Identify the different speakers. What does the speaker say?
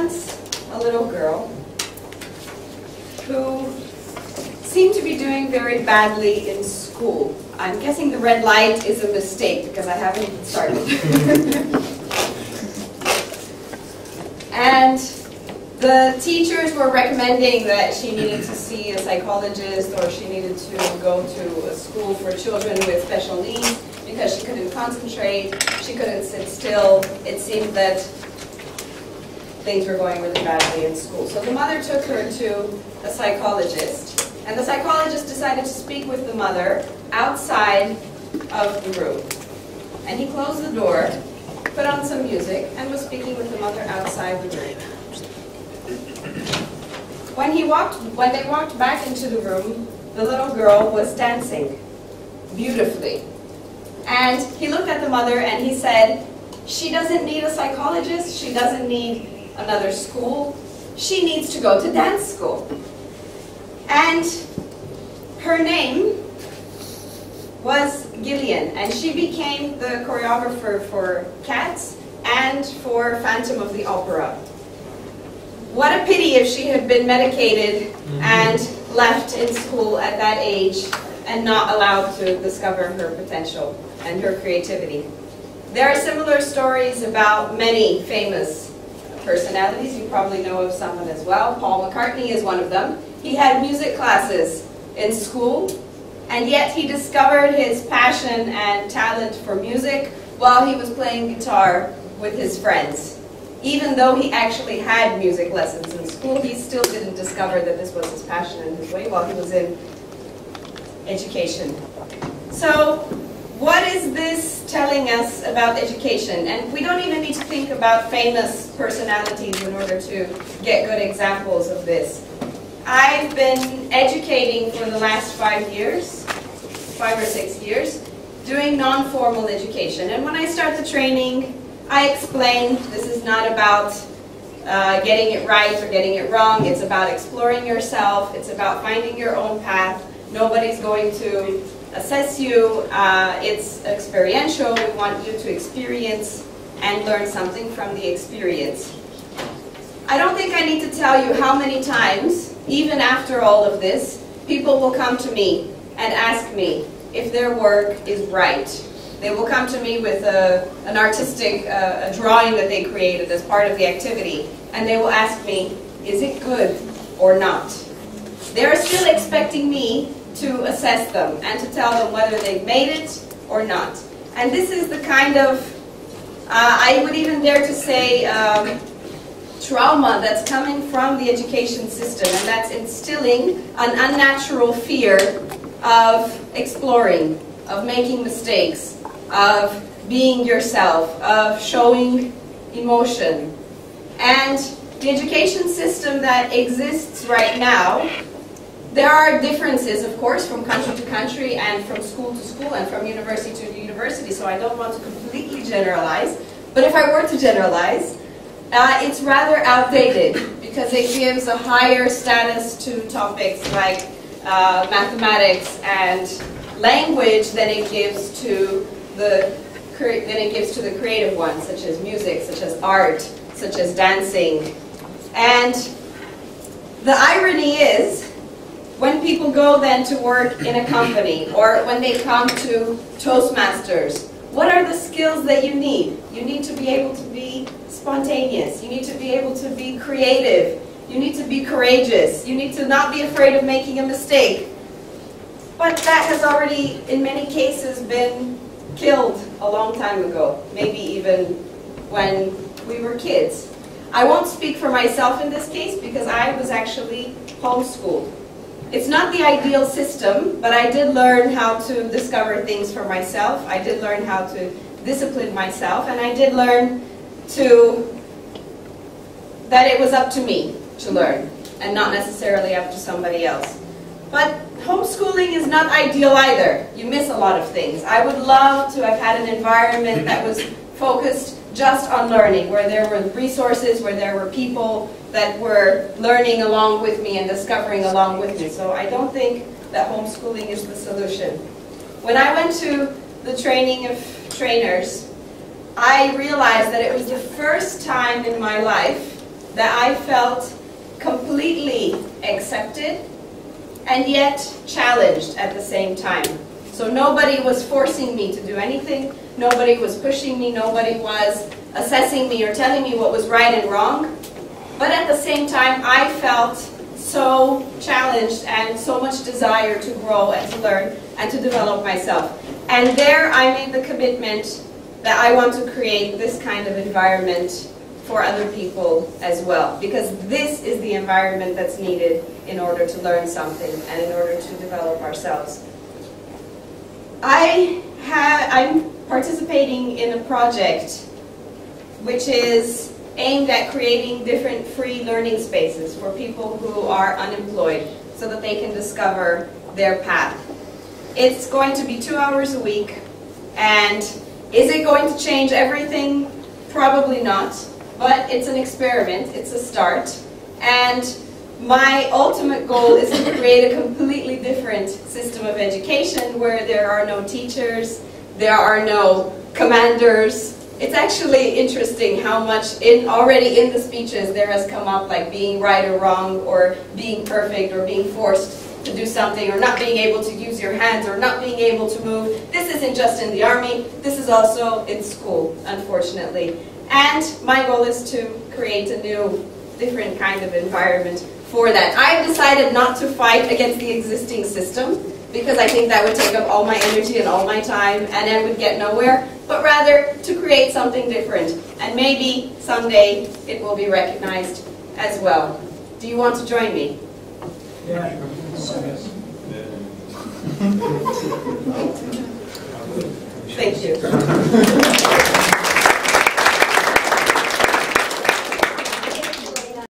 Speaker 1: once a little girl who seemed to be doing very badly in school. I'm guessing the red light is a mistake because I haven't even started. And the teachers were recommending that she needed to see a psychologist or she needed to go to a school for children with special needs because she couldn't concentrate, she couldn't sit still. It seemed that things were going really badly in school. So the mother took her to a psychologist, and the psychologist decided to speak with the mother outside of the room. And he closed the door, put on some music, and was speaking with the mother outside the room. When they walked back into the room, the little girl was dancing beautifully. And he looked at the mother and he said, she doesn't need a psychologist, she doesn't need another school, she needs to go to dance school. And her name was Gillian, and she became the choreographer for Cats and for Phantom of the Opera. What a pity if she had been medicated and left in school at that age and not allowed to discover her potential and her creativity. There are similar stories about many famous personalities. You probably know of someone as well. Paul McCartney is one of them. He had music classes in school, and yet he discovered his passion and talent for music while he was playing guitar with his friends. Even though he actually had music lessons in school, he still didn't discover that this was his passion and his way while he was in education. So, what is this telling us about education? And we don't even need to think about famous personalities in order to get good examples of this. I've been educating for the last 5 or 6 years, doing non-formal education. And when I start the training, I explain this is not about getting it right or getting it wrong. It's about exploring yourself. It's about finding your own path. Nobody's going to assess you. It's experiential. We want you to experience and learn something from the experience. I don't think I need to tell you how many times, even after all of this, people will come to me and ask me if their work is right. They will come to me with an artistic a drawing that they created as part of the activity, and they will ask me, is it good or not? They're still expecting me to assess them and to tell them whether they've made it or not. And this is the kind of, I would even dare to say, trauma that's coming from the education system, and that's instilling an unnatural fear of exploring, of making mistakes, of being yourself, of showing emotion. And the education system that exists right now, there are differences, of course, from country to country and from school to school and from university to university, so I don't want to completely generalize. But if I were to generalize, it's rather outdated because it gives a higher status to topics like mathematics and language than it gives to the creative ones, such as music, such as art, such as dancing. And the irony is, when people go then to work in a company or when they come to Toastmasters, what are the skills that you need? You need to be able to be spontaneous. You need to be able to be creative. You need to be courageous. You need to not be afraid of making a mistake. But that has already, in many cases, been killed a long time ago, maybe even when we were kids. I won't speak for myself in this case because I was actually homeschooled. It's not the ideal system, but I did learn how to discover things for myself. I did learn how to discipline myself, and I did learn that it was up to me to learn and not necessarily up to somebody else. But homeschooling is not ideal either. You miss a lot of things. I would love to have had an environment that was focused just on learning, where there were resources, where there were people that were learning along with me and discovering along with me. So I don't think that homeschooling is the solution. When I went to the training of trainers, I realized that it was the first time in my life that I felt completely accepted and yet challenged at the same time. So nobody was forcing me to do anything, nobody was pushing me, nobody was assessing me or telling me what was right and wrong. But at the same time, I felt so challenged and so much desire to grow and to learn and to develop myself. And there I made the commitment that I want to create this kind of environment for other people as well, because this is the environment that's needed in order to learn something and in order to develop ourselves. I'm participating in a project which is aimed at creating different free learning spaces for people who are unemployed so that they can discover their path. It's going to be 2 hours a week, and is it going to change everything? Probably not, but it's an experiment, it's a start, and my ultimate goal is to create a completely different system of education where there are no teachers, there are no commanders. It's actually interesting how much already in the speeches there has come up, like being right or wrong, or being perfect, or being forced to do something, or not being able to use your hands, or not being able to move. This isn't just in the army, this is also in school, unfortunately. And my goal is to create a new, different kind of environment for that. I've decided not to fight against the existing system, because I think that would take up all my energy and all my time, and I would get nowhere, but rather to create something different. And maybe someday it will be recognized as well. Do you want to join me?
Speaker 2: Yeah.
Speaker 1: Thank you.